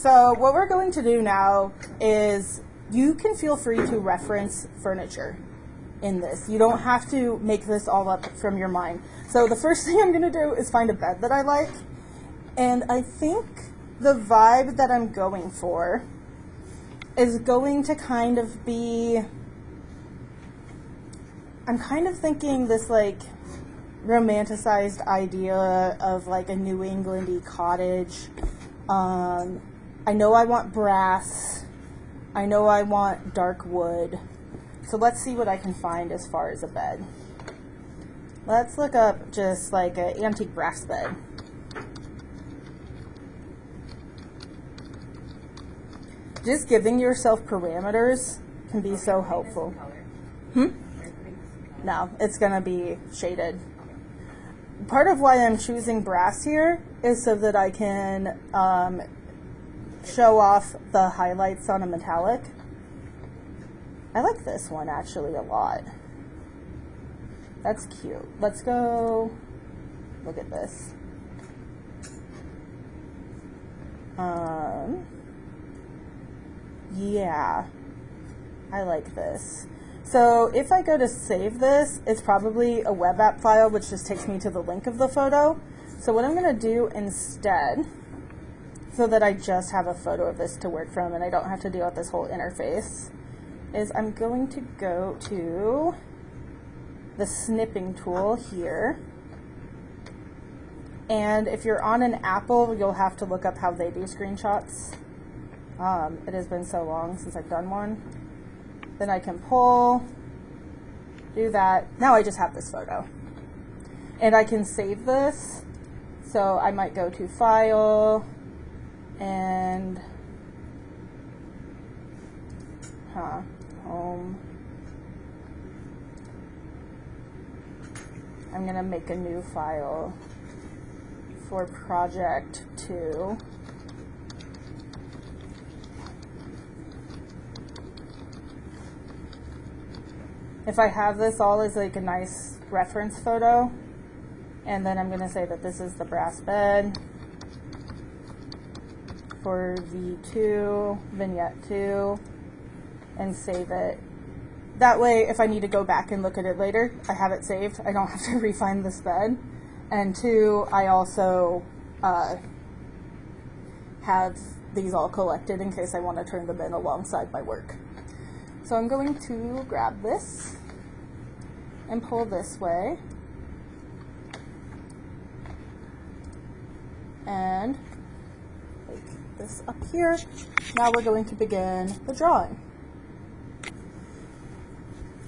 So what we're going to do now is you can feel free to reference furniture in this. You don't have to make this all up from your mind. So the first thing I'm going to do is find a bed that I like. And I think the vibe that I'm going for is going to kind of be, I'm kind of thinking this like romanticized idea of like a New England-y cottage. I know I want brass. I know I want dark wood. So let's see what I can find as far as a bed. Let's look up just like an antique brass bed. Just giving yourself parameters can be so helpful. No, it's gonna be shaded. Part of why I'm choosing brass here is so that I can show off the highlights on a metallic. I like this one actually a lot. That's cute. Let's go look at this. Yeah, I like this. So if I go to save this, it's probably a web app file, which just takes me to the link of the photo. So what I'm going to do instead, so that I just have a photo of this to work from and I don't have to deal with this whole interface, is I'm going to go to the snipping tool here. And if you're on an Apple, you'll have to look up how they do screenshots. It has been so long since I've done one. Then I can pull, do that. Now I just have this photo. And I can save this. So I might go to File and Home. I'm going to make a new file for Project 2. If I have this all as like a nice reference photo, and then I'm going to say that this is the brass bed for V2, Vignette 2, and save it. That way, if I need to go back and look at it later, I have it saved. I don't have to re-find this bed. And 2, I also have these all collected in case I want to turn them in alongside my work. So I'm going to grab this and pull this way and take this up here. Now we're going to begin the drawing.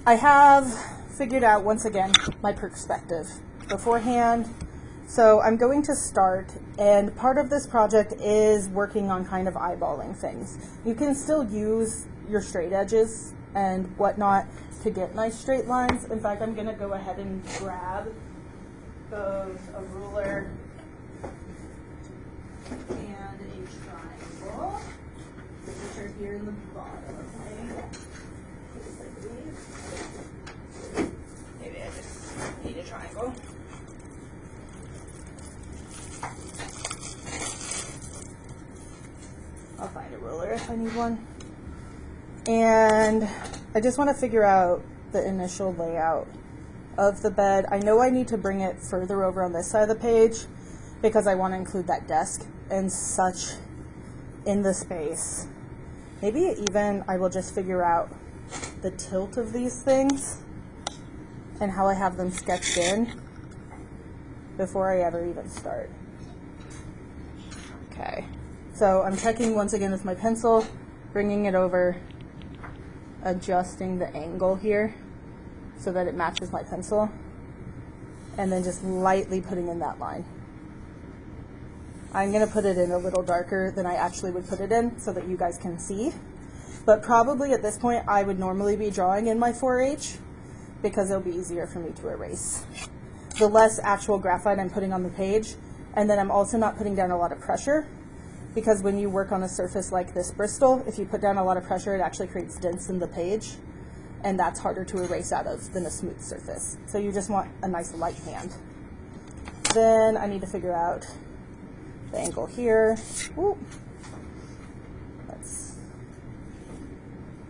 I have figured out, once again, my perspective beforehand. So I'm going to start, and part of this project is working on kind of eyeballing things. You can still use your straight edges and whatnot to get nice straight lines. In fact, I'm going to go ahead and grab both a ruler and a triangle, which are here in the bottom of my case, I believe. Maybe I just need a triangle. I'll find a ruler if I need one. And I just want to figure out the initial layout of the bed. I know I need to bring it further over on this side of the page because I want to include that desk and such in the space. Maybe even I will just figure out the tilt of these things and how I have them sketched in before I ever even start. Okay, so I'm checking once again with my pencil, bringing it over, adjusting the angle here so that it matches my pencil, and then just lightly putting in that line. I'm going to put it in a little darker than I actually would put it in so that you guys can see, but probably at this point I would normally be drawing in my 4H because it'll be easier for me to erase. The less actual graphite I'm putting on the page, and then I'm also not putting down a lot of pressure, because when you work on a surface like this Bristol, if you put down a lot of pressure, it actually creates dents in the page, and that's harder to erase out of than a smooth surface. So you just want a nice light hand. Then I need to figure out the angle here. Ooh.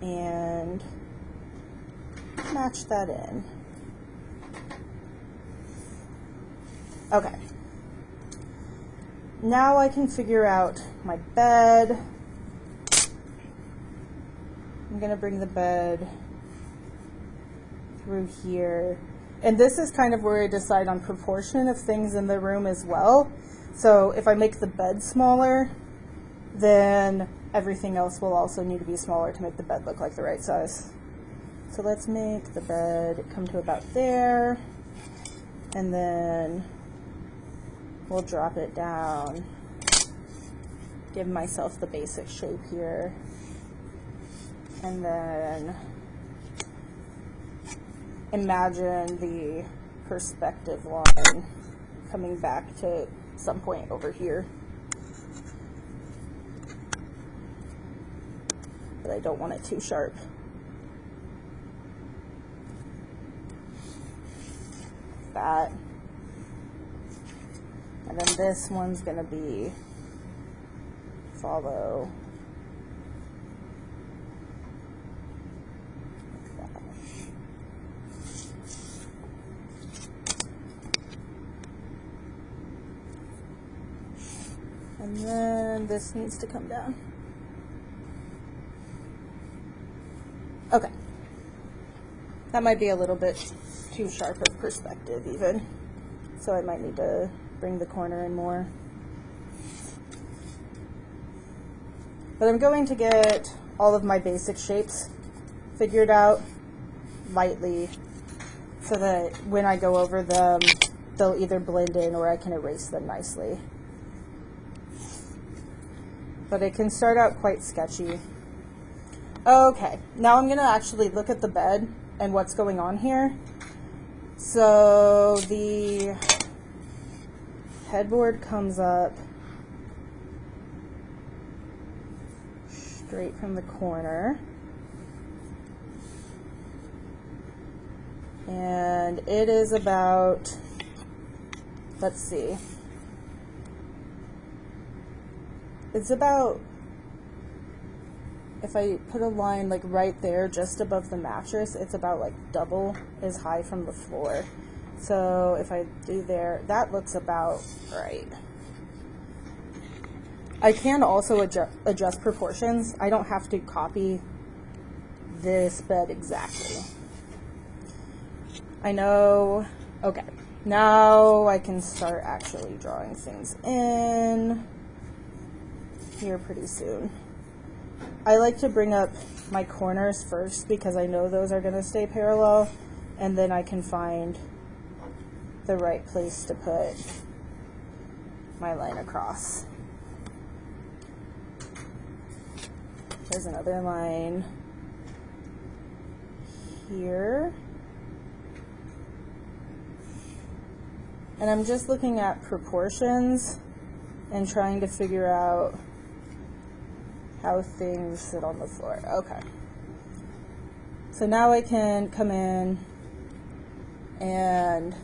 and match that in. Okay. Now I can figure out my bed. I'm going to bring the bed through here. And this is kind of where I decide on proportion of things in the room as well. So if I make the bed smaller, then everything else will also need to be smaller to make the bed look like the right size. So let's make the bed come to about there, and then we'll drop it down, give myself the basic shape here, and then imagine the perspective line coming back to some point over here. But I don't want it too sharp. That. And then this one's going to be follow like that. And then this needs to come down. Okay. That might be a little bit too sharp of perspective even. So I might need to bring the corner in more. But I'm going to get all of my basic shapes figured out lightly so that when I go over them, they'll either blend in or I can erase them nicely. But it can start out quite sketchy. Okay, now I'm going to actually look at the bed and what's going on here. So the headboard comes up straight from the corner, and it is about, let's see, it's about, if I put a line like right there just above the mattress, it's about like double as high from the floor. So if I do there, that looks about right. I can also adjust proportions. I don't have to copy this bed exactly. I know, okay, now I can start actually drawing things in here pretty soon. I like to bring up my corners first because I know those are going to stay parallel, and then I can find the right place to put my line across. There's another line here. And I'm just looking at proportions and trying to figure out how things sit on the floor. Okay. So now I can come in and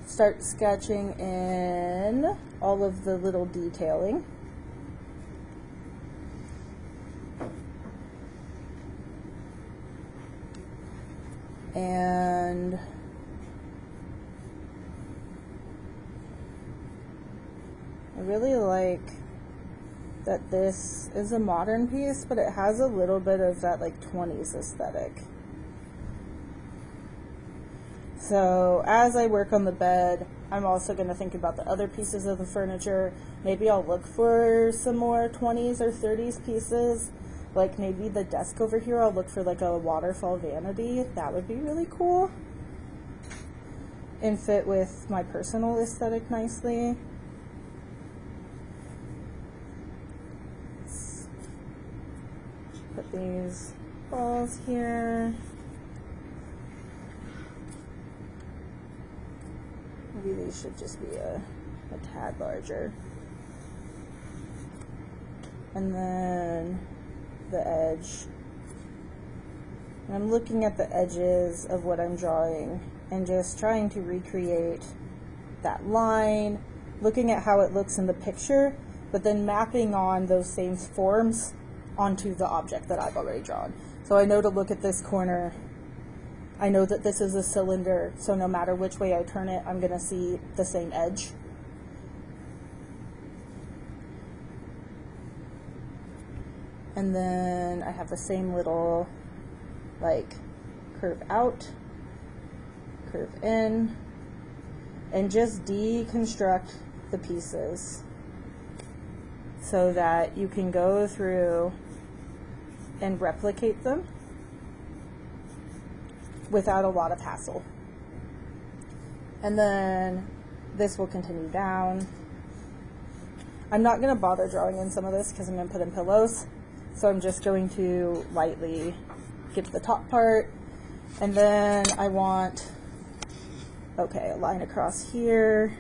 start sketching in all of the little detailing. And I really like that this is a modern piece, but it has a little bit of that like 20s aesthetic. So as I work on the bed, I'm also going to think about the other pieces of the furniture. Maybe I'll look for some more 20s or 30s pieces. Like maybe the desk over here, I'll look for like a waterfall vanity. That would be really cool and fit with my personal aesthetic nicely. Put these balls here. Maybe these should just be a tad larger. And then the edge. And I'm looking at the edges of what I'm drawing and just trying to recreate that line, looking at how it looks in the picture, but then mapping on those same forms onto the object that I've already drawn. So I know to look at this corner, I know that this is a cylinder, so no matter which way I turn it, I'm going to see the same edge. And then I have the same little, like, curve out, curve in, and just deconstruct the pieces so that you can go through and replicate them without a lot of hassle. And then this will continue down. I'm not going to bother drawing in some of this because I'm going to put in pillows. So I'm just going to lightly get to the top part. And then I want, okay, a line across here,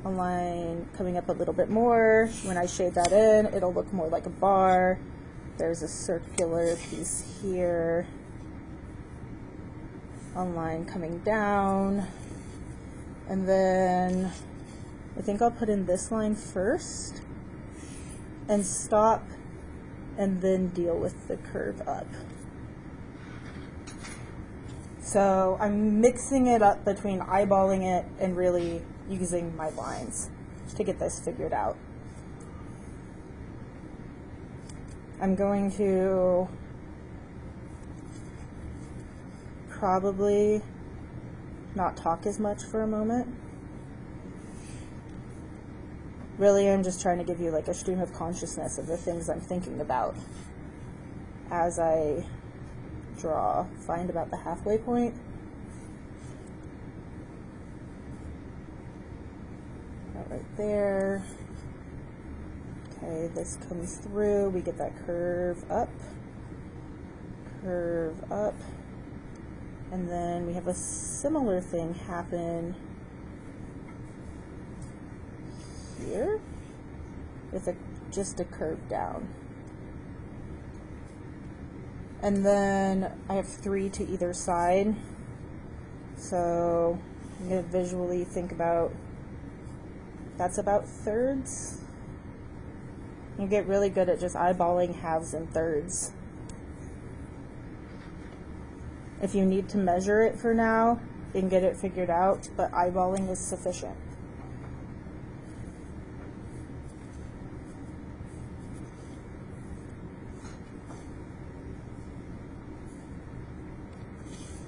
a line coming up a little bit more. When I shade that in, it'll look more like a bar. There's a circular piece here, a line coming down, and then I think I'll put in this line first and stop and then deal with the curve up. So I'm mixing it up between eyeballing it and really using my lines to get this figured out. I'm going to probably not talk as much for a moment. Really, I'm just trying to give you like a stream of consciousness of the things I'm thinking about as I draw. Find about the halfway point. That right there. Okay, this comes through. We get that curve up, and then we have a similar thing happen here with just a curve down. And then I have 3 to either side, so I'm going to visually think about, that's about thirds. You get really good at just eyeballing halves and thirds. If you need to measure it for now, you can get it figured out, but eyeballing is sufficient.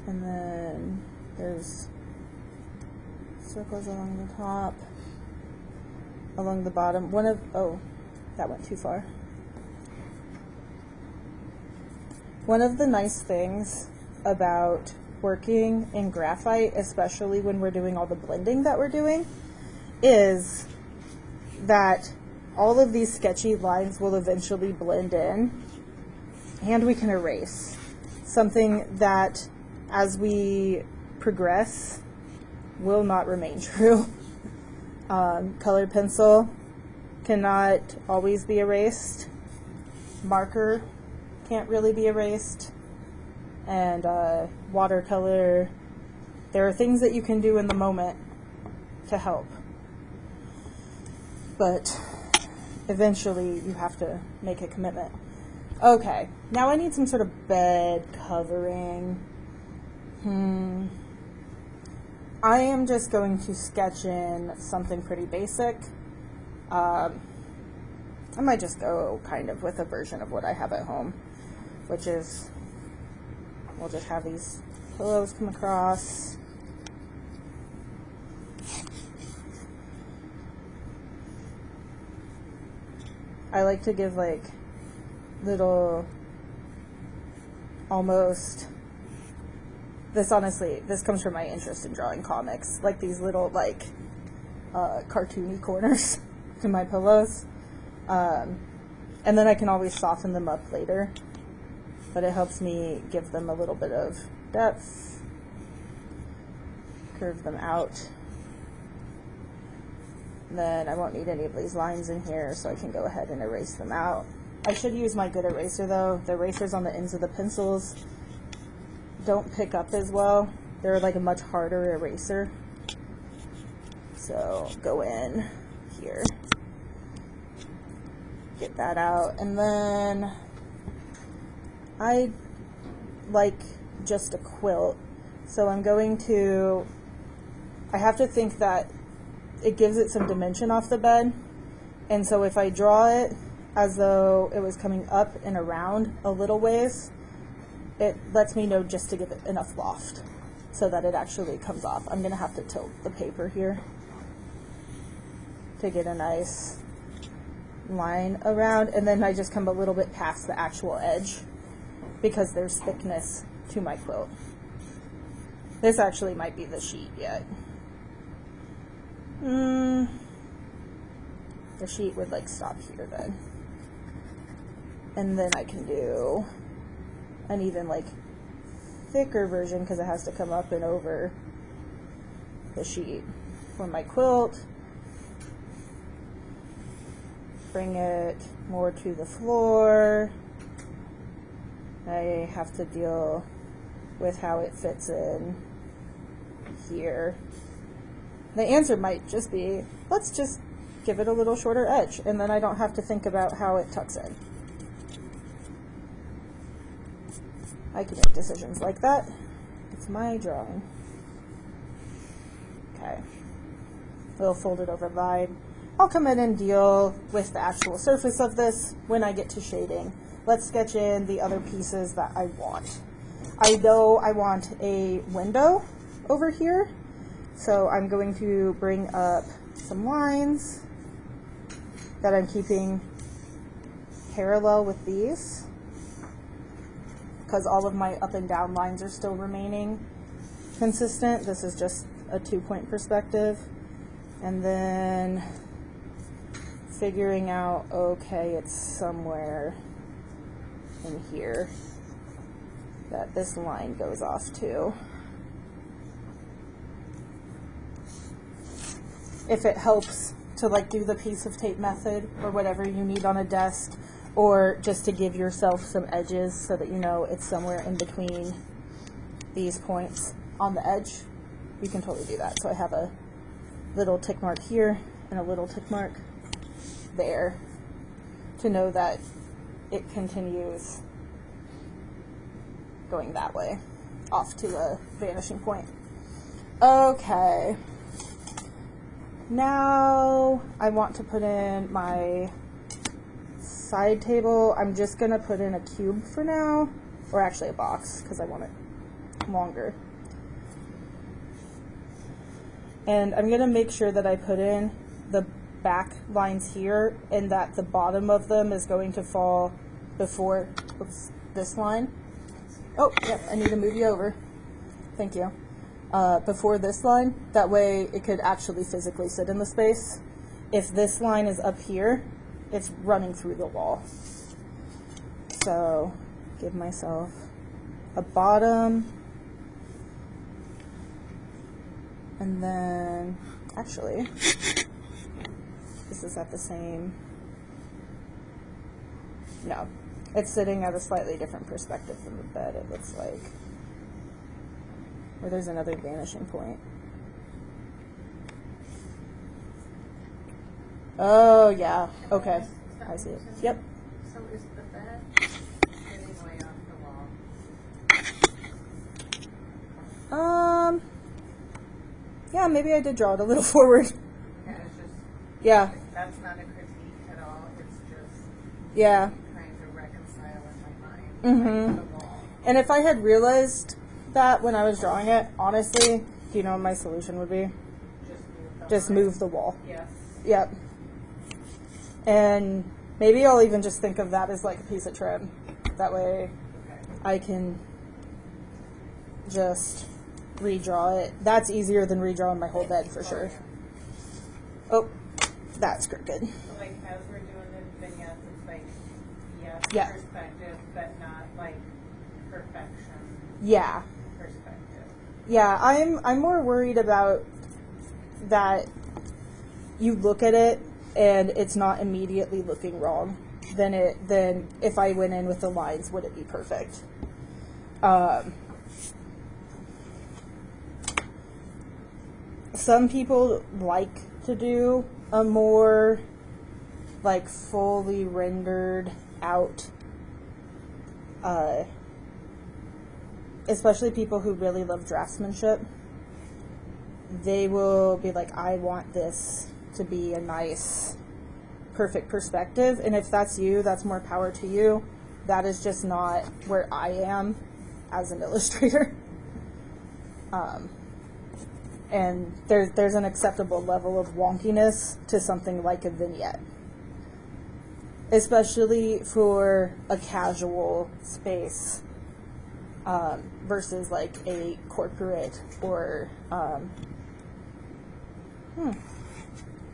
And then there's circles along the top, along the bottom. Oh, that went too far. One of the nice things about working in graphite, especially when we're doing all the blending that we're doing, is that all of these sketchy lines will eventually blend in, and we can erase. Something that, as we progress, will not remain true. Colored pencil cannot always be erased. Marker can't really be erased. And watercolor, there are things that you can do in the moment to help. But eventually you have to make a commitment. Okay, now I need some sort of bed covering. I am just going to sketch in something pretty basic. I might just go kind of with a version of what I have at home, which is, we'll just have these pillows come across. I like to give like little, almost, this honestly, this comes from my interest in drawing comics, like these little like cartoony corners to my pillows. And then I can always soften them up later, but it helps me give them a little bit of depth, curve them out. Then I won't need any of these lines in here, so I can go ahead and erase them out. I should use my good eraser though. The erasers on the ends of the pencils don't pick up as well. They're like a much harder eraser. So go in here. get that out. And then I like just a quilt, so I'm going to, I have to think that it gives it some dimension off the bed, and so if I draw it as though it was coming up and around a little ways, it lets me know just to give it enough loft so that it actually comes off. I'm going to have to tilt the paper here to get a nice line around, and then I just come a little bit past the actual edge because there's thickness to my quilt. This actually might be the sheet yet. The sheet would like stop here then. And then I can do an even like thicker version because it has to come up and over the sheet for my quilt. Bring it more to the floor. I have to deal with how it fits in here. The answer might just be, let's just give it a little shorter edge, and then I don't have to think about how it tucks in. I can make decisions like that. It's my drawing. Okay. We'll fold it over line. I'll come in and deal with the actual surface of this when I get to shading. Let's sketch in the other pieces that I want. I know I want a window over here, so I'm going to bring up some lines that I'm keeping parallel with these, because all of my up and down lines are still remaining consistent. This is just a 2-point perspective. And then figuring out, okay, it's somewhere in here that this line goes off to. If it helps to like do the piece of tape method or whatever you need on a desk, or just to give yourself some edges so that you know it's somewhere in between these points on the edge, you can totally do that. So I have a little tick mark here and a little tick mark there to know that it continues going that way off to a vanishing point. Okay, now I want to put in my side table. I'm just gonna put in a cube for now, or actually a box because I want it longer. And I'm gonna make sure that I put in the back lines here and that the bottom of them is going to fall before this line. Oh, yeah, I need to move you over. Thank you. Before this line, that way it could actually physically sit in the space. If this line is up here, it's running through the wall. So give myself a bottom, and then actually this is at the same, no, it's sitting at a slightly different perspective from the bed, it looks like, where there's another vanishing point. Oh yeah, okay, I see it. Yep. So is the bed getting way off the wall? Yeah, maybe I did draw it a little forward. Yeah, it's just, Yeah. that's not a critique at all, it's just Yeah. trying to reconcile in my mind Mm-hmm. the wall. And if I had realized that when I was drawing it, honestly, do you know what my solution would be? Just move the wall. Yes. Yep. And maybe I'll even just think of that as like a piece of trim. That way I can just redraw it. That's easier than redrawing my whole bed for sure. Oh, that's crooked. So like as we're doing the vignettes, it's like, yes, Yeah. perspective, but not like perfection Yeah. perspective. Yeah, I'm more worried about that you look at it and it's not immediately looking wrong than if I went in with the lines, would it be perfect? Some people like to do a more like fully rendered out, especially people who really love draftsmanship, they will be like, I want this to be a nice, perfect perspective. And if that's you, that's more power to you. That is just not where I am as an illustrator. And there's an acceptable level of wonkiness to something like a vignette, especially for a casual space versus like a corporate or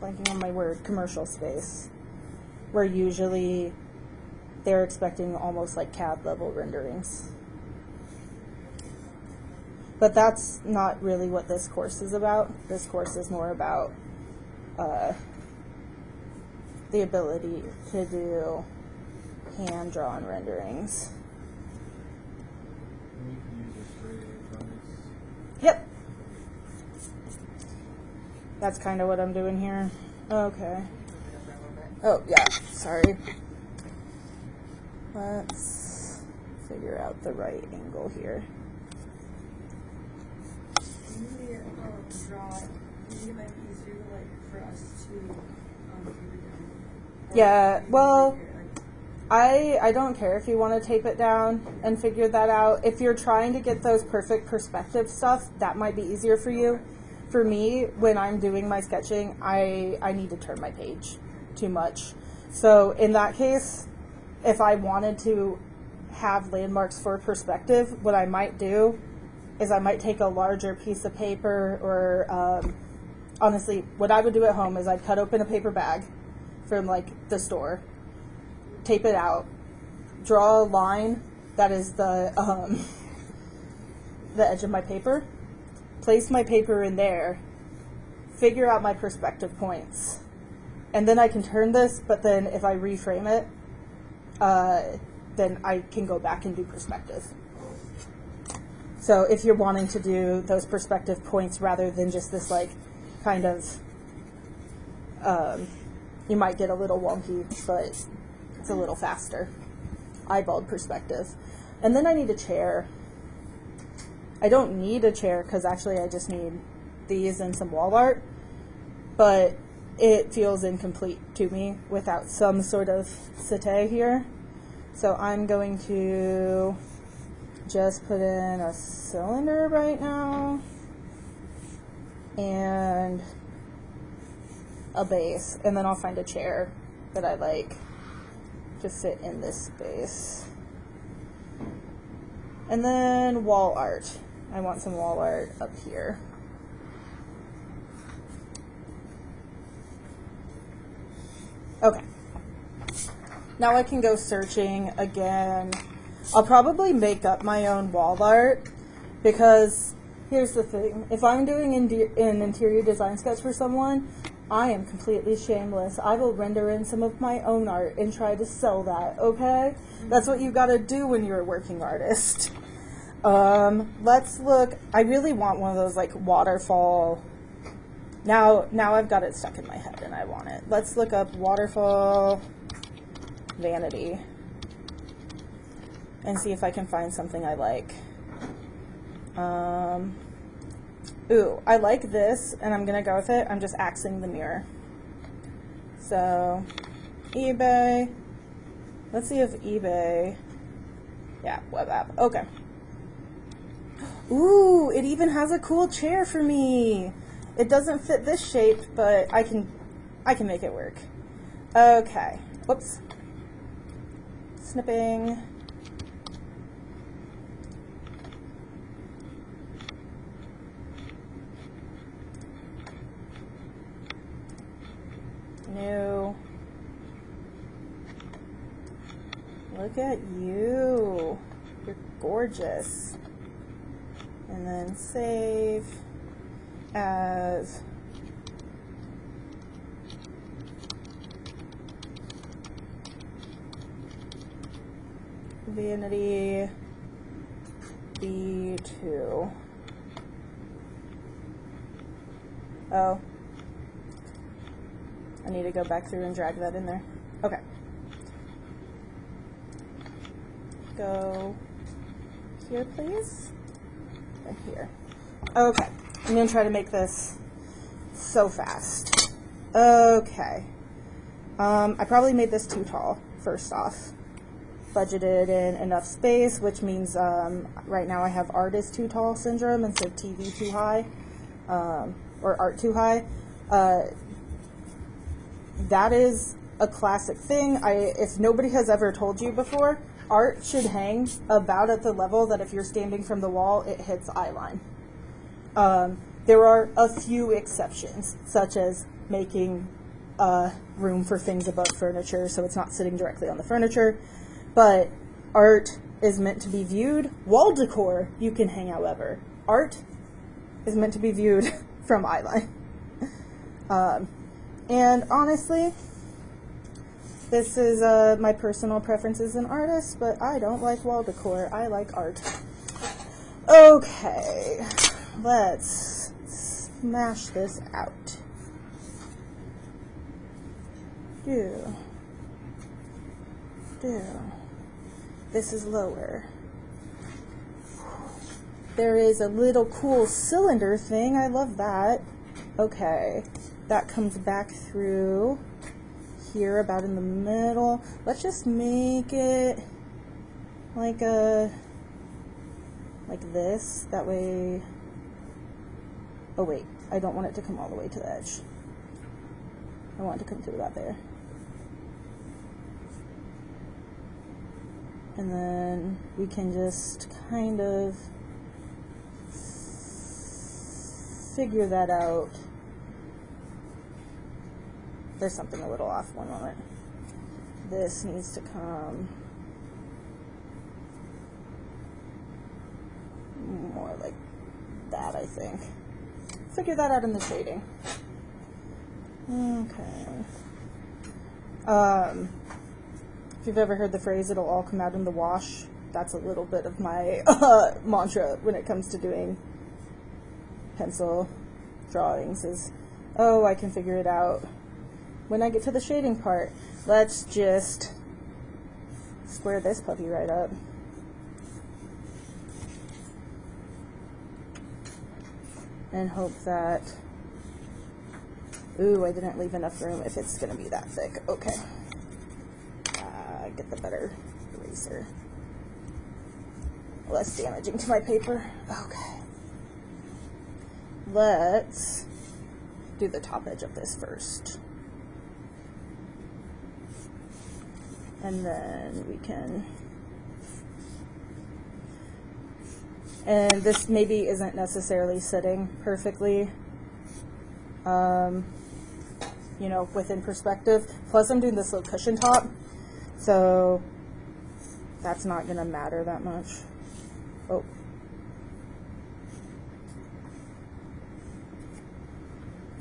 blanking on my word, commercial space, where usually they're expecting almost like CAD level renderings. But that's not really what this course is about. This course is more about the ability to do hand-drawn renderings. You can use a straight advice. Yep. That's kind of what I'm doing here. Okay. Oh, yeah, sorry. Let's figure out the right angle here. Maybe draw it. I think it might be easier like for us to tape it down. Yeah, well, I don't care if you want to tape it down and figure that out. If you're trying to get those perfect perspective stuff, that might be easier for you. For me, when I'm doing my sketching, I need to turn my page too much. So in that case, if I wanted to have landmarks for perspective, what I might do is I might take a larger piece of paper, or honestly, what I would do at home is I'd cut open a paper bag from like the store, tape it out, draw a line that is the edge of my paper, place my paper in there, figure out my perspective points, and then I can turn this, but then if I reframe it, then I can go back and do perspective. So if you're wanting to do those perspective points rather than just this like kind of, you might get a little wonky, but it's a little faster. Eyeballed perspective. And then I need a chair. I don't need a chair because actually I just need these and some wall art, but it feels incomplete to me without some sort of settee here. So I'm going to just put in a cylinder right now and a base, and then I'll find a chair that I like to fit in this space. And then wall art. I want some wall art up here. Okay. Now I can go searching again. I'll probably make up my own wall art because here's the thing. If I'm doing an interior design sketch for someone, I am completely shameless. I will render in some of my own art and try to sell that, okay? That's what you gotta do when you're a working artist. Let's look. I really want one of those like waterfall. Now I've got it stuck in my head and I want it. Let's look up waterfall vanity and see if I can find something I like. Ooh, I like this, and I'm gonna go with it. I'm just axing the mirror. So, eBay. Let's see if eBay. Yeah, web app. Okay. Ooh, it even has a cool chair for me. It doesn't fit this shape, but I can make it work. Okay. Whoops. Snipping. New. Look at you. You're gorgeous. And then save as vanity B2. Oh. I need to go back through and drag that in there. Okay. Go here, please. And here. Okay. I'm going to try to make this so fast. Okay. I probably made this too tall, first off. Budgeted in enough space, which means right now I have art is too tall syndrome instead of TV too high, or art too high. That is a classic thing. If nobody has ever told you before, art should hang about at the level that if you're standing from the wall, it hits eye line. There are a few exceptions, such as making room for things above furniture so it's not sitting directly on the furniture. But art is meant to be viewed. Wall decor you can hang, however. Art is meant to be viewed from eye line. And honestly, this is my personal preference as an artist, but I don't like wall decor. I like art. Okay, let's smash this out. Do. This is lower. There is a little cool cylinder thing. I love that. Okay, that comes back through here about in the middle. Let's just make it like this. That way. Oh wait, I don't want it to come all the way to the edge. I want it to come through about there. And then we can just kind of figure that out. There's something a little off. One moment. This needs to come more like that, I think. Figure that out in the shading. Okay. If you've ever heard the phrase, it'll all come out in the wash, that's a little bit of my mantra when it comes to doing pencil drawings is, oh, I can figure it out when I get to the shading part. Let's just square this puppy right up. And hope that, ooh, I didn't leave enough room if it's going to be that thick. Okay. Get the better eraser. Less damaging to my paper. Okay. Let's do the top edge of this first. And then we can, and this maybe isn't necessarily sitting perfectly, you know, within perspective. Plus I'm doing this little cushion top, so that's not gonna matter that much. Oh.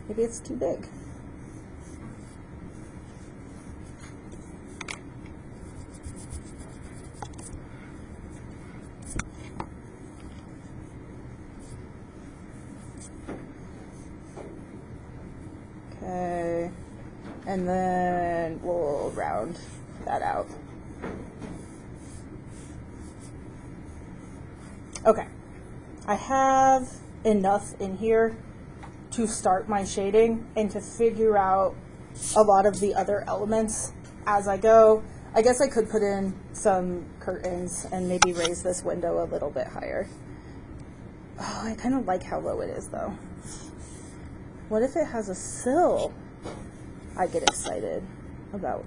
Maybe it's too big. Okay, and then we'll round that out. Okay, I have enough in here to start my shading and to figure out a lot of the other elements as I go. I guess I could put in some curtains and maybe raise this window a little bit higher. Oh, I kind of like how low it is though. What if it has a sill? I get excited about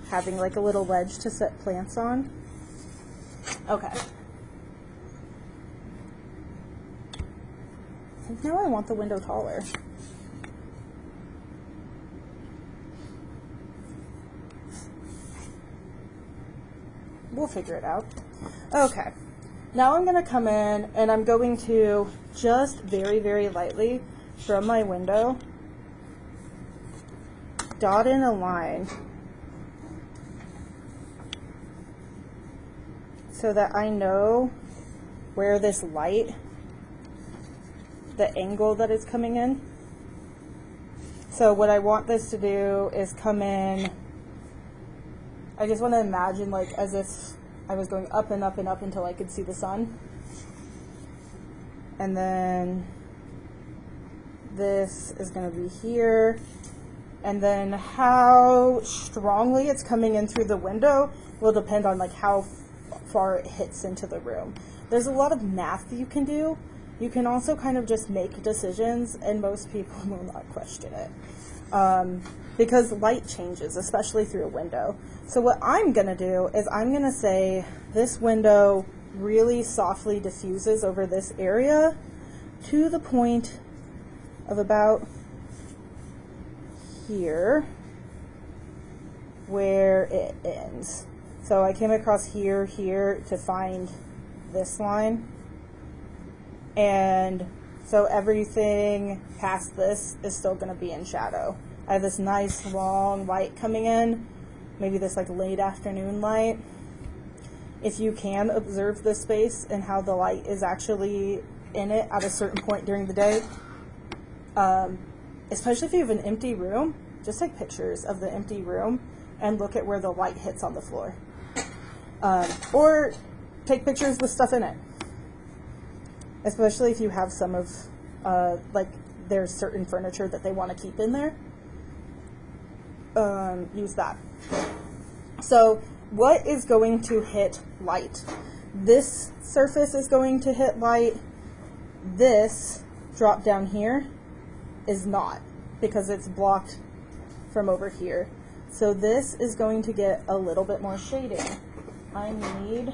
having like a little ledge to set plants on. Okay. I think now I want the window taller. We'll figure it out. Okay. Now I'm going to come in and I'm going to just very, very lightly from my window dot in a line so that I know where this light, the angle that it's coming in. So what I want this to do is come in, I just want to imagine like as if I was going up and up and up until I could see the sun. And then this is going to be here. And then how strongly it's coming in through the window will depend on like how far it hits into the room. There's a lot of math you can do. You can also kind of just make decisions, and most people will not question it. Because light changes, especially through a window. So what I'm going to do is I'm going to say this window really softly diffuses over this area to the point of about here where it ends. So I came across here to find this line. And so everything past this is still going to be in shadow. I have this nice long light coming in, maybe this like late afternoon light. If you can observe the space and how the light is actually in it at a certain point during the day, especially if you have an empty room, just take pictures of the empty room and look at where the light hits on the floor. Or take pictures with stuff in it. Especially if you have some of, like, there's certain furniture that they want to keep in there. Use that. So what is going to hit light? This surface is going to hit light. This drop down here is not, because it's blocked from over here. So this is going to get a little bit more shading. I need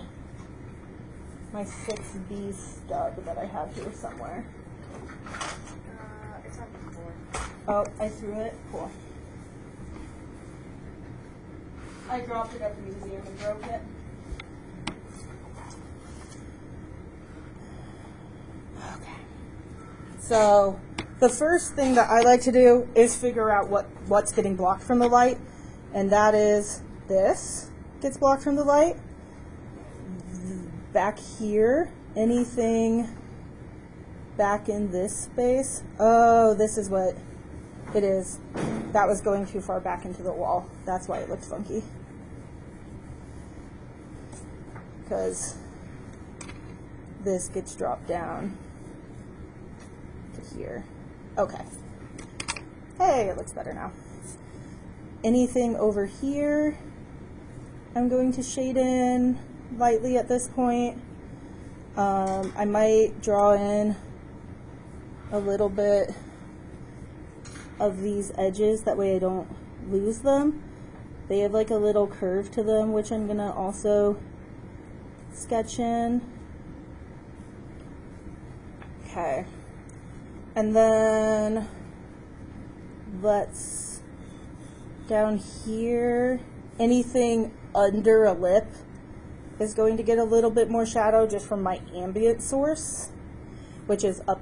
my 6B stub that I have here somewhere. It's on the floor. Oh, I threw it? Cool. I dropped it at the museum and broke it. Okay. So the first thing that I like to do is figure out what's getting blocked from the light, and that is this gets blocked from the light. Back here, anything back in this space. Oh, this is what it is. That was going too far back into the wall. That's why it looked funky. Because this gets dropped down to here. Okay. Hey, it looks better now. Anything over here, I'm going to shade in lightly at this point. I might draw in a little bit of these edges, that way I don't lose them. They have like a little curve to them, which I'm gonna also sketch in. Okay. And then let's, down here, anything under a lip is going to get a little bit more shadow just from my ambient source, which is up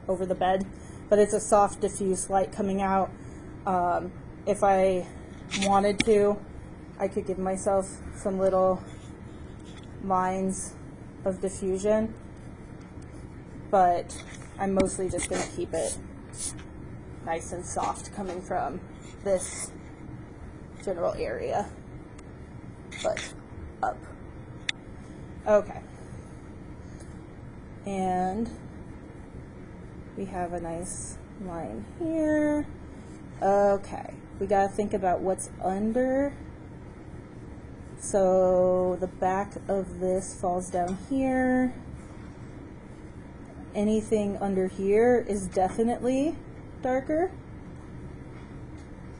over the bed, but it's a soft diffuse light coming out. If I wanted to, I could give myself some little lines of diffusion, but I'm mostly just going to keep it nice and soft coming from this general area, but up. Okay. And we have a nice line here. Okay. We got to think about what's under. So the back of this falls down here. Anything under here is definitely darker.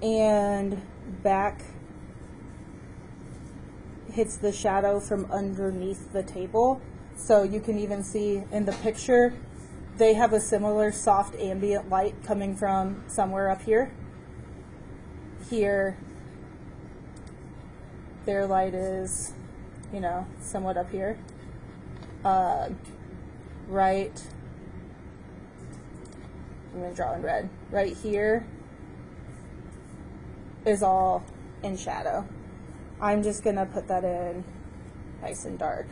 And back hits the shadow from underneath the table. So you can even see in the picture, they have a similar soft ambient light coming from somewhere up here. Here, their light is, you know, somewhat up here. Right, I'm going to draw in red. Right here is all in shadow. I'm just going to put that in nice and dark.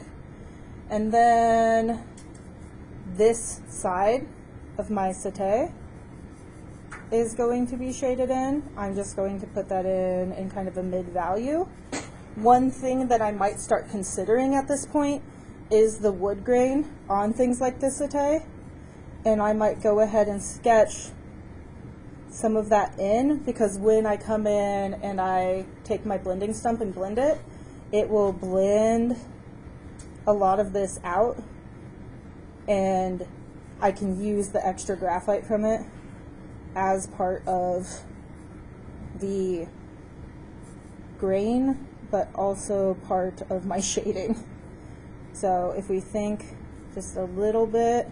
And then this side of my settee, is going to be shaded in. I'm just going to put that in kind of a mid-value. One thing that I might start considering at this point is the wood grain on things like this satay, and I might go ahead and sketch some of that in, because when I come in and I take my blending stump and blend it, it will blend a lot of this out, and I can use the extra graphite from it as part of the grain, but also part of my shading. So if we think just a little bit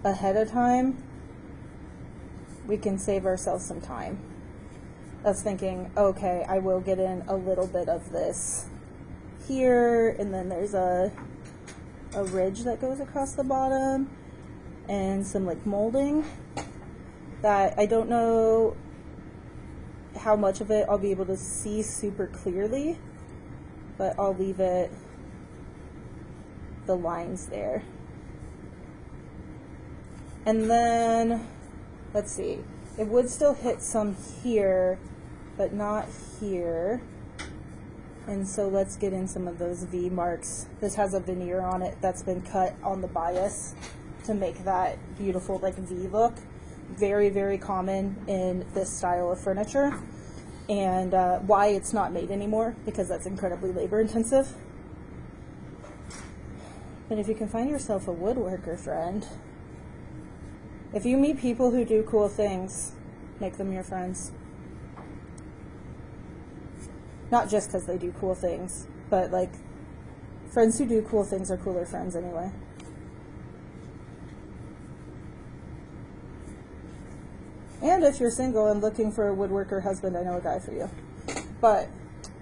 ahead of time, we can save ourselves some time of thinking, okay, I will get in a little bit of this here, and then there's a ridge that goes across the bottom, and some like molding that I don't know how much of it I'll be able to see super clearly, but I'll leave it the lines there. And then let's see, it would still hit some here, but not here. And so let's get in some of those V marks. This has a veneer on it that's been cut on the bias to make that beautiful like V look. Very, very common in this style of furniture. And why it's not made anymore, because that's incredibly labor intensive. But if you can find yourself a woodworker friend, if you meet people who do cool things, make them your friends. Not just because they do cool things, but like friends who do cool things are cooler friends anyway. And if you're single and looking for a woodworker husband, I know a guy for you. But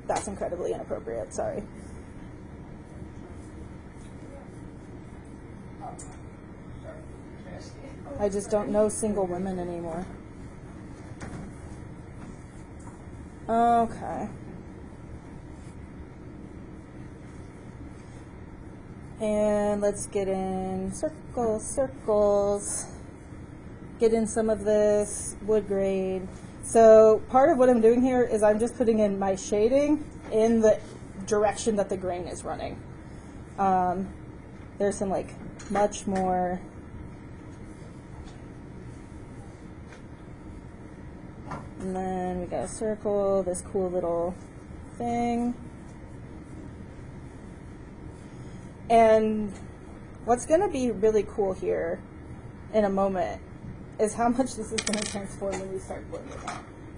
that's incredibly inappropriate, sorry. I just don't know single women anymore. Okay. And let's get in circles, circles. Get in some of this wood grain. So part of what I'm doing here is I'm just putting in my shading in the direction that the grain is running. There's some like much more and then we got a circle, this cool little thing. And what's going to be really cool here in a moment is how much this is going to transform when we start blending it.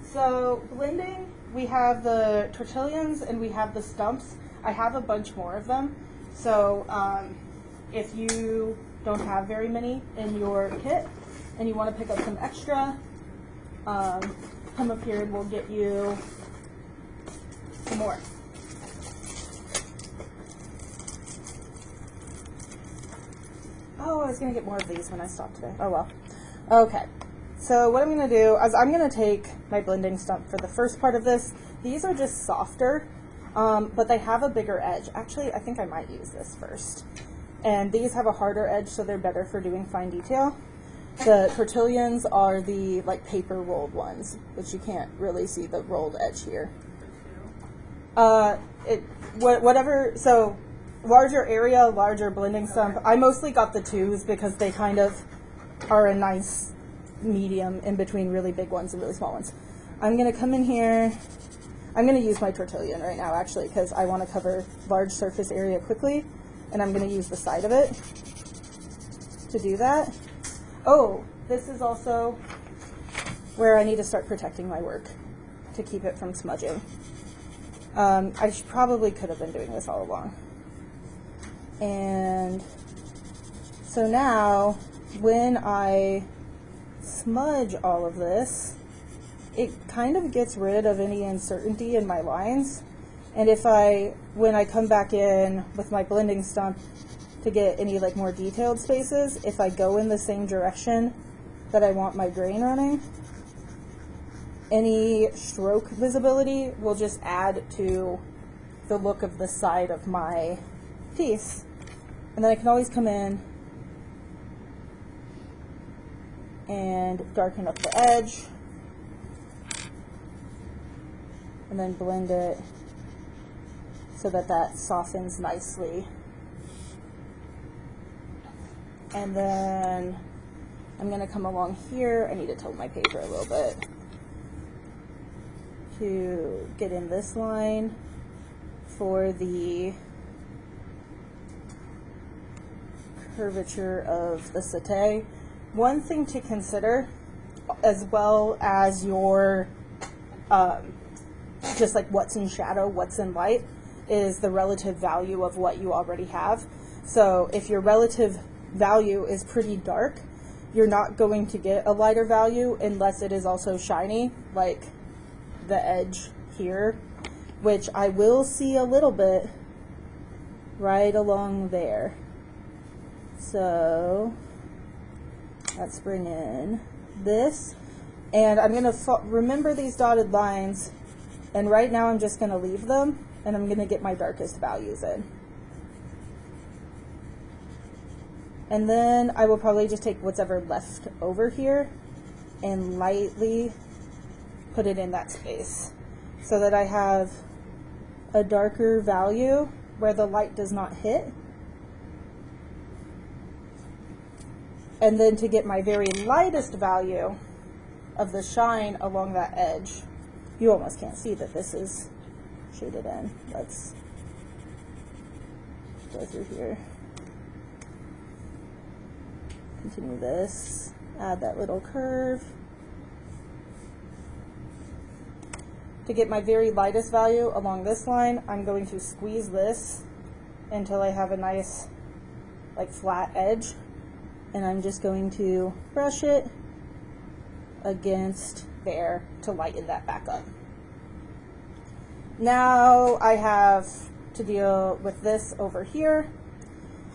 So blending, we have the tortillons and we have the stumps. I have a bunch more of them. So if you don't have very many in your kit and you want to pick up some extra, come up here and we'll get you some more. Oh, I was going to get more of these when I stopped today. Oh well. Okay. So what I'm going to do is I'm going to take my blending stump for the first part of this. These are just softer, but they have a bigger edge. Actually, I think I might use this first. And these have a harder edge, so they're better for doing fine detail. The tortillons are the like paper rolled ones, which you can't really see the rolled edge here. Whatever. So larger area, larger blending stump. I mostly got the 2s because they kind of are a nice medium in between really big ones and really small ones. I'm going to come in here. I'm going to use my tortillon right now, actually, because I want to cover large surface area quickly, and I'm going to use the side of it to do that. Oh, this is also where I need to start protecting my work to keep it from smudging. I probably could have been doing this all along. And so now, when I smudge all of this, it kind of gets rid of any uncertainty in my lines. And when I come back in with my blending stump to get any like more detailed spaces, if I go in the same direction that I want my grain running, any stroke visibility will just add to the look of the side of my piece. And then I can always come in and darken up the edge, and then blend it so that that softens nicely. And then I'm going to come along here. I need to tilt my paper a little bit to get in this line for the curvature of the satay. One thing to consider, as well as your just like what's in shadow, what's in light, is the relative value of what you already have. So if your relative value is pretty dark, you're not going to get a lighter value unless it is also shiny, like the edge here, which I will see a little bit right along there. So let's bring in this, and I'm going to remember these dotted lines, and right now I'm just going to leave them, and I'm going to get my darkest values in. And then I will probably just take what's ever left over here and lightly put it in that space so that I have a darker value where the light does not hit. And then to get my very lightest value of the shine along that edge, you almost can't see that this is shaded in. Let's go through here. Continue this, add that little curve. To get my very lightest value along this line, I'm going to squeeze this until I have a nice like flat edge, and I'm just going to brush it against there to lighten that back up. Now I have to deal with this over here.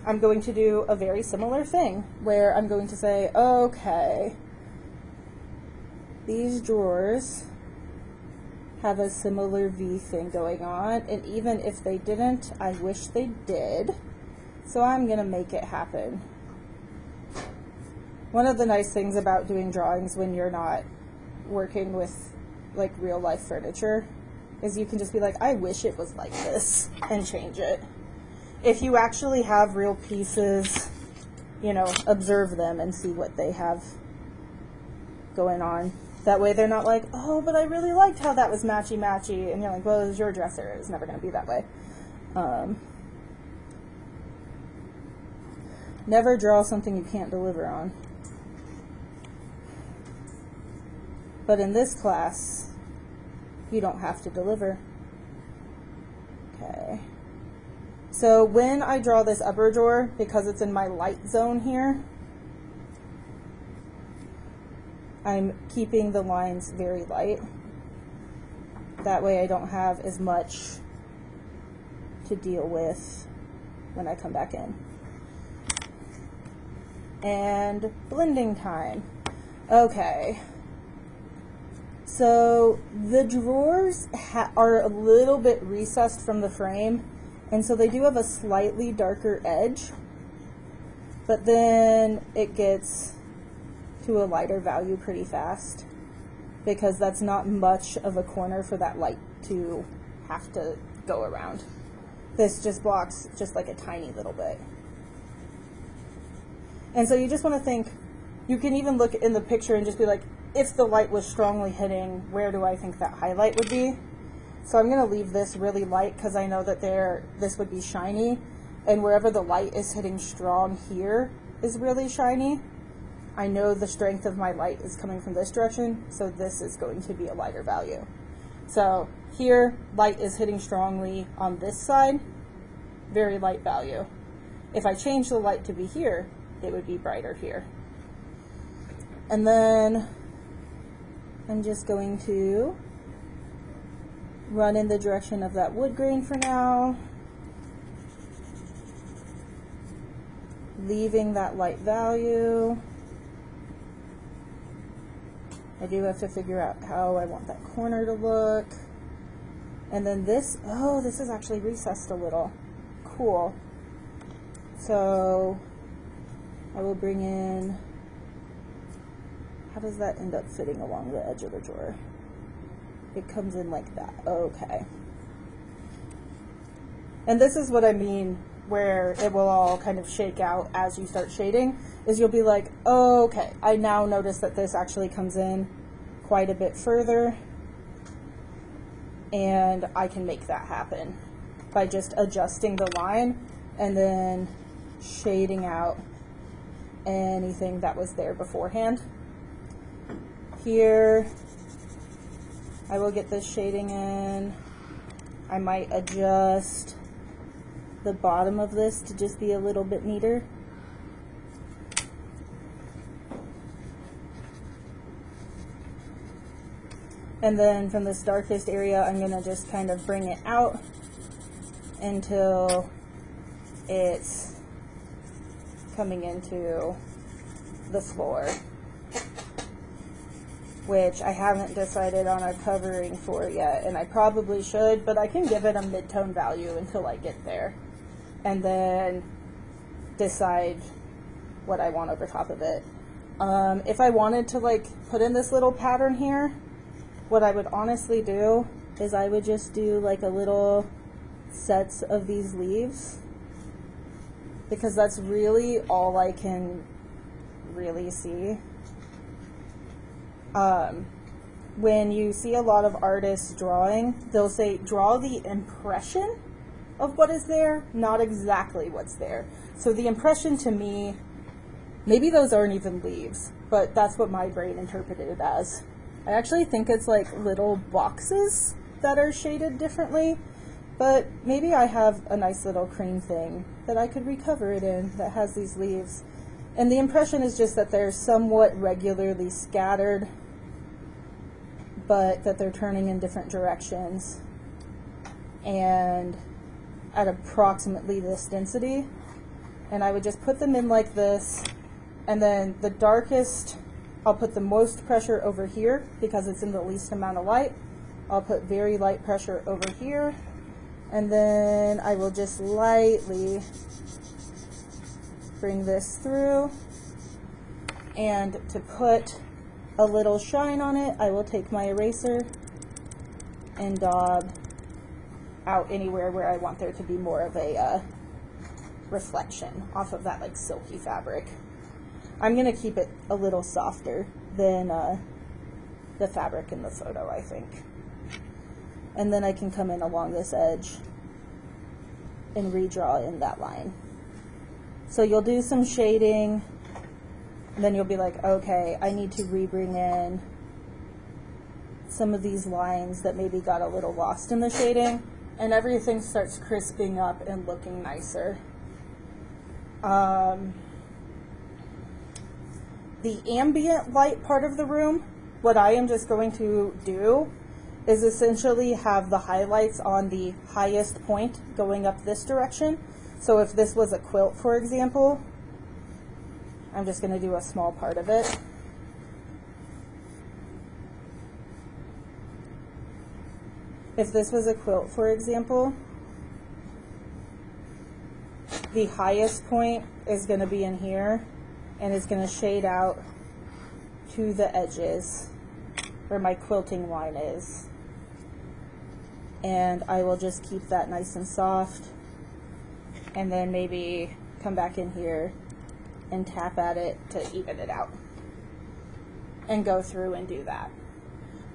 I'm going to do a very similar thing where I'm going to say, okay, these drawers have a similar V thing going on, and even if they didn't, I wish they did, so I'm going to make it happen. One of the nice things about doing drawings when you're not working with like real life furniture is you can just be like, I wish it was like this, and change it. If you actually have real pieces, you know, observe them and see what they have going on. That way they're not like, oh, but I really liked how that was matchy-matchy. And you're like, well, it was your dresser. It's never going to be that way. Never draw something you can't deliver on. But in this class, you don't have to deliver. Okay. So when I draw this upper drawer, because it's in my light zone here, I'm keeping the lines very light. That way I don't have as much to deal with when I come back in. And blending time. Okay. So the drawers are a little bit recessed from the frame, and so they do have a slightly darker edge, but then it gets to a lighter value pretty fast because that's not much of a corner for that light to have to go around. This just blocks just like a tiny little bit. And so you just want to think, you can even look in the picture and just be like, if the light was strongly hitting, where do I think that highlight would be? So I'm going to leave this really light because I know that this would be shiny, and wherever the light is hitting strong here is really shiny. I know the strength of my light is coming from this direction, so this is going to be a lighter value. So here, light is hitting strongly on this side, very light value. If I change the light to be here, it would be brighter here. And then I'm just going to run in the direction of that wood grain for now, leaving that light value. I do have to figure out how I want that corner to look. And then this, oh, this is actually recessed a little. Cool. So I will bring in how does that end up fitting along the edge of the drawer? It comes in like that. Okay. And this is what I mean where it will all kind of shake out as you start shading, is you'll be like, oh, okay, I now notice that this actually comes in quite a bit further, and I can make that happen by just adjusting the line and then shading out anything that was there beforehand. Here, I will get this shading in. I might adjust the bottom of this to just be a little bit neater. And then from this darkest area, I'm going to just kind of bring it out until it's coming into the floor, which I haven't decided on a covering for yet, and I probably should, but I can give it a mid-tone value until I get there, and then decide what I want over top of it. If I wanted to like put in this little pattern here, what I would honestly do is I would just do like a little sets of these leaves, because that's really all I can really see. When you see a lot of artists drawing, they'll say, draw the impression of what is there, not exactly what's there. So the impression to me, maybe those aren't even leaves, but that's what my brain interpreted it as. I actually think it's like little boxes that are shaded differently, but maybe I have a nice little cream thing that I could recover it in that has these leaves. And the impression is just that they're somewhat regularly scattered, but that they're turning in different directions and at approximately this density. And I would just put them in like this, and then the darkest, I'll put the most pressure over here because it's in the least amount of light. I'll put very light pressure over here, and then I will just lightly bring this through. And to put a little shine on it, I will take my eraser and daub out anywhere where I want there to be more of a reflection off of that like silky fabric. I'm going to keep it a little softer than the fabric in the photo, I think. And then I can come in along this edge and redraw in that line. So you'll do some shading, and then you'll be like, okay, I need to re-bring in some of these lines that maybe got a little lost in the shading, and everything starts crisping up and looking nicer. The ambient light part of the room, what I am just going to do is essentially have the highlights on the highest point going up this direction. So if this was a quilt, for example, I'm just going to do a small part of it. If this was a quilt, for example, the highest point is going to be in here, and it's going to shade out to the edges where my quilting line is. And I will just keep that nice and soft, and then maybe come back in here and tap at it to even it out, and go through and do that.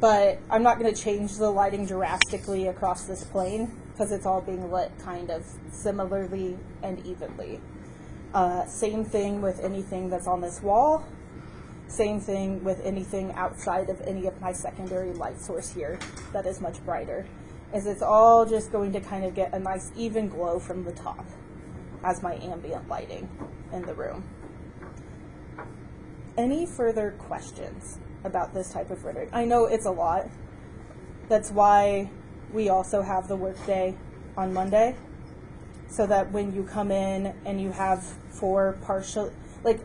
But I'm not going to change the lighting drastically across this plane because it's all being lit kind of similarly and evenly. Same thing with anything that's on this wall. Same thing with anything outside of any of my secondary light source here that is much brighter. Is it's all just going to kind of get a nice even glow from the top as my ambient lighting in the room. Any further questions about this type of rendering? I know it's a lot. That's why we also have the workday on Monday, so that when you come in and you have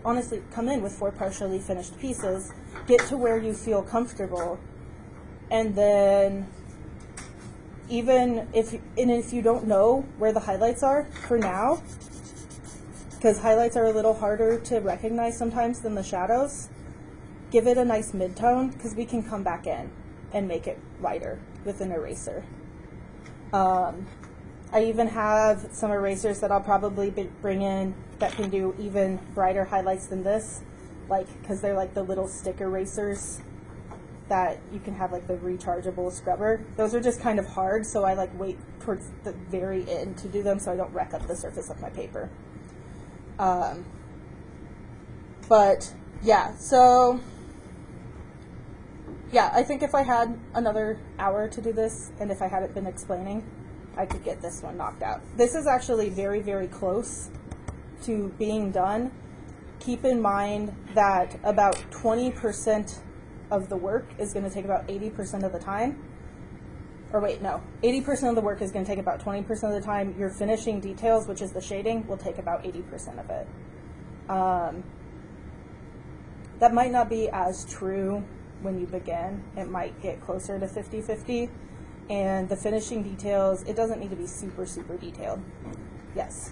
honestly, come in with 4 partially finished pieces, get to where you feel comfortable, and then even if you don't know where the highlights are for now, because highlights are a little harder to recognize sometimes than the shadows, give it a nice mid-tone, because we can come back in and make it lighter with an eraser. I even have some erasers that I'll probably bring in that can do even brighter highlights than this, like, because they're like the little stick erasers that you can have, like the rechargeable scrubber. Those are just kind of hard, so I like wait towards the very end to do them so I don't wreck up the surface of my paper. But yeah, so yeah, I think if I had another hour to do this, and if I hadn't been explaining, I could get this one knocked out. This is actually very, very close to being done. Keep in mind that about 20% of the work is going to take about 80% of the time. Or wait, no, 80% of the work is going to take about 20% of the time. Your finishing details, which is the shading, will take about 80% of it. That might not be as true when you begin. It might get closer to 50-50. And the finishing details, it doesn't need to be super, super detailed. Yes?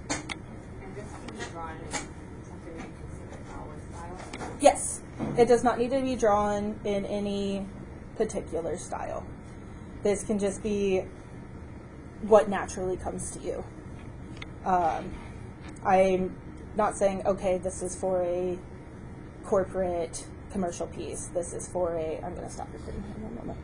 And this can be drawn in something that you consider our style? Yes. It does not need to be drawn in any particular style. This can just be what naturally comes to you. I'm not saying, okay, this is for a corporate commercial piece. This is for a, I'm going to stop recording here in a moment.